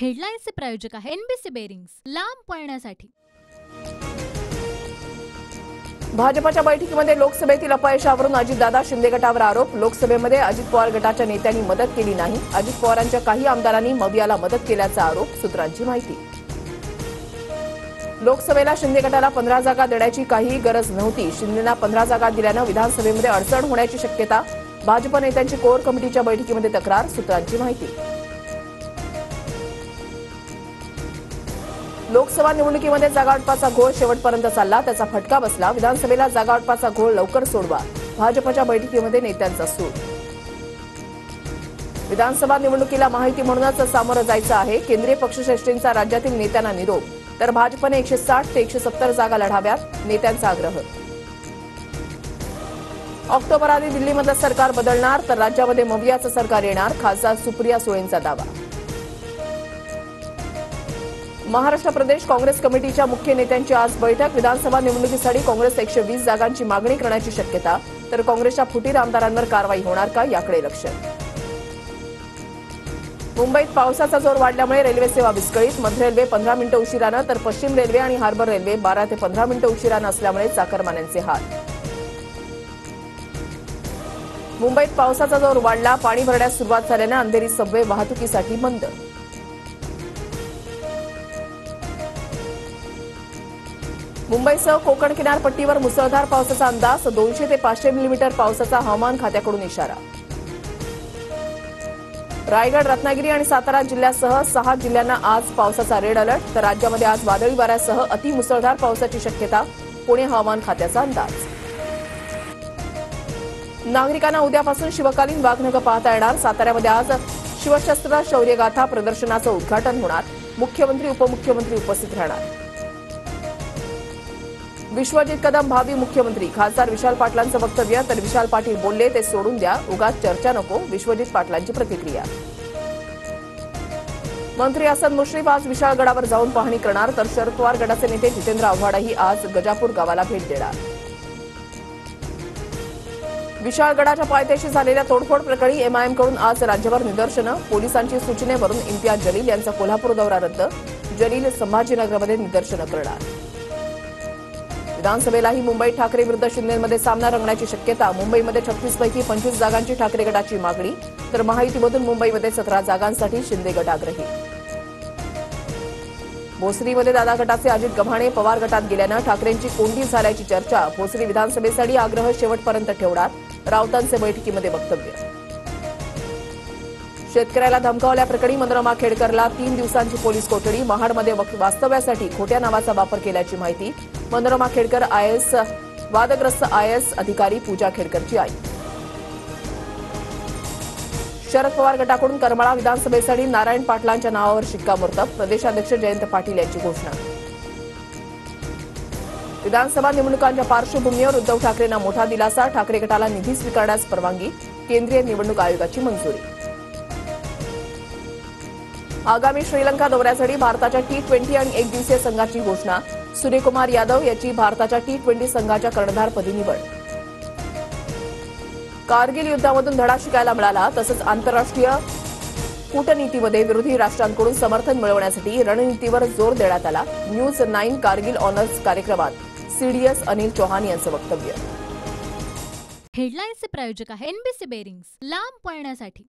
हेडलाईन्सचे प्रायोजक आहे NBC bearings, लांब पळण्यासाठी। भाजपच्या बैठकीमध्ये लोकसभेतील अपयशावरून अजितदादा शिंदे गटावर आरोप। लोकसभेमध्ये अजित पवार गटाच्या नेत्यांनी मदत केली नाही। अजित पवारांच्या काही आमदारांनी मवियाला मदत केल्याचा आरोप। सूत्रांची माहिती। लोकसभेला शिंदे गटाला 15 जागा देण्याची काही गरज नव्हती। शिंदेंना 15 जागा दिल्यानं विधानसभेमध्ये अडचण होण्याची शक्यता। भाजप नेत्यांची कोर कमिटीच्या बैठकीमध्ये तक्रार। सूत्रांची माहिती। लोकसभा निवडणुकीमध्ये जागावाटपाचा घोळ शेवटपर्यंत चालला, त्याचा फटका बसला। विधानसभेला जागावाटपाचा घोळ लवकर सोडवा, भाजपच्या बैठकीमध्ये नेत्यांचा सूर। विधानसभा निवडणुकीला माहिती म्हणूनच सामोरं जायचं आहे। केंद्रीय पक्षश्रेष्ठींचा राज्यातील नेत्यांना निरोप, तर भाजपने 160 ते 170 जागा लढाव्यात, नेत्यांचा आग्रह। ऑक्टोबर आधी दिल्लीमधलं सरकार बदलणार, तर राज्यामध्ये मवियाचं सरकार येणार, खासदार सुप्रिया सुळेंचा दावा। महाराष्ट्र प्रदेश काँग्रेस कमिटीच्या मुख्य नेत्यांची आज बैठक। विधानसभा निवडणुकीसाठी काँग्रेस 120 जागांची मागणी करण्याची शक्यता, तर काँग्रेसच्या फुटीर आमदारांवर कारवाई होणार का, याकडे लक्ष। मुंबईत पावसाचा जोर वाढल्यामुळे रेल्वे सेवा विस्कळीत। मध्य रेल्वे 15 मिनिटं उशिरानं, तर पश्चिम रेल्वे आणि हार्बर रेल्वे 12 ते 15 मिनिटं उशिरानं असल्यामुळे चाकरमान्यांचे हाल। मुंबईत पावसाचा जोर वाढला, पाणी भरण्यास सुरुवात झाल्यानं अंधेरी सबवे वाहतुकीसाठी बंद। मुंबईसह कोकण किनारपट्टीवर मुसळधार पावसाचा अंदाज, 200 ते 500 मिलीमीटर पावसाचा हवामान खात्याकडून इशारा। रायगड, रत्नागिरी आणि सातारा जिल्ह्यासह 6 जिल्ह्यांना आज पावसाचा रेड अलर्ट, तर राज्यामध्ये आज वादळी वाऱ्यासह अतिमुसळधार पावसाची शक्यता, पुणे हवामान खात्याचा अंदाज। नागरिकांना उद्यापासून शिवकालीन वाघनखं पाहता येणार। साताऱ्यामध्ये आज शिवशस्त्र शौर्यगाथा प्रदर्शनाचं उद्घाटन होणार, मुख्यमंत्री उपमुख्यमंत्री उपस्थित राहणार। विश्वजित कदम भावी मुख्यमंत्री, खासदार विशाल पाटलांचं वक्तव्य, तर विशाल पाटील बोलले ते सोडून द्या, उगाच चर्चा नको, विश्वजित पाटलांची प्रतिक्रिया। मंत्री हसन मुश्रीफ आज विशाळगडावर जाऊन पाहणी करणार, तर शरद पवार गटाचे नेते जितेंद्र आव्हाडही आज गजापूर गावाला भेट देणार। विशाळगडाच्या पायथ्याशी झालेल्या तोडफोड प्रकरणी एमआयएमकडून आज राज्यभर निदर्शनं, पोलिसांची सूचनेवरून इम्तियाज जलील यांचा कोल्हापूर दौरा रद्द, जलील संभाजीनगरमध्ये निदर्शनं करणार। विधानसभेलाही मुंबईत ठाकरे विरुद्ध शिंदेमध्ये सामना रंगण्याची शक्यता। मुंबईमध्ये 36 पैकी 25 जागांची ठाकरे गटाची मागणी, तर महायुतीमधून मुंबईमध्ये 17 जागांसाठी शिंदे गट आग्रही। भोसरीमध्ये दादा गटाचे अजित गव्हाणे पवार गटात गेल्यानं ठाकरेंची कोंडी झाल्याची चर्चा। भोसरी विधानसभेसाठी आग्रह शेवटपर्यंत ठेवणार, राऊतांचे बैठकीमध्ये वक्तव्य। शेतकऱ्याला धमकावल्याप्रकरणी मनोरमा खेडकरला 3 दिवसांची पोलीस कोठडी। महाडमध्ये वास्तव्यासाठी खोट्या नावाचा वापर केल्याची माहिती। मनोरमा खेडकर आयएस, वादग्रस्त आयएस अधिकारी पूजा खेडकरची आई। शरद पवार गटाकडून करमाळा विधानसभेसाठी नारायण पाटलांच्या नावावर शिक्कामोर्तब, प्रदेशाध्यक्ष जयंत पाटील यांची घोषणा। विधानसभा निवडणुकांच्या पार्श्वभूमीवर उद्धव ठाकरेंना मोठा दिलासा, ठाकरे गटाला निधी स्वीकारण्यास परवानगी, केंद्रीय निवडणूक आयोगाची मंजुरी। आगामी श्रीलंका दौऱ्यासाठी भारताच्या T20 आणि एकदिवसीय संघाची घोषणा, सूर्यकुमार यादव याची भारताच्या T20 संघाच्या कर्णधारपदी निवड। कारगिल युद्धामधून धडा शिकायला मिळाला, तसंच आंतरराष्ट्रीय कूटनीतीमध्ये विरोधी राष्ट्रांकडून समर्थन मिळवण्यासाठी रणनीतीवर जोर देण्यात आला। न्यूज 9 कारगिल ऑनर्स कार्यक्रमात सीडीएस अनिल चौहान यांचं वक्तव्य। हेडलाईन्सचे प्रायोजक आहे एनबीसी बेरिंग्स, लांब पळण्यासाठी।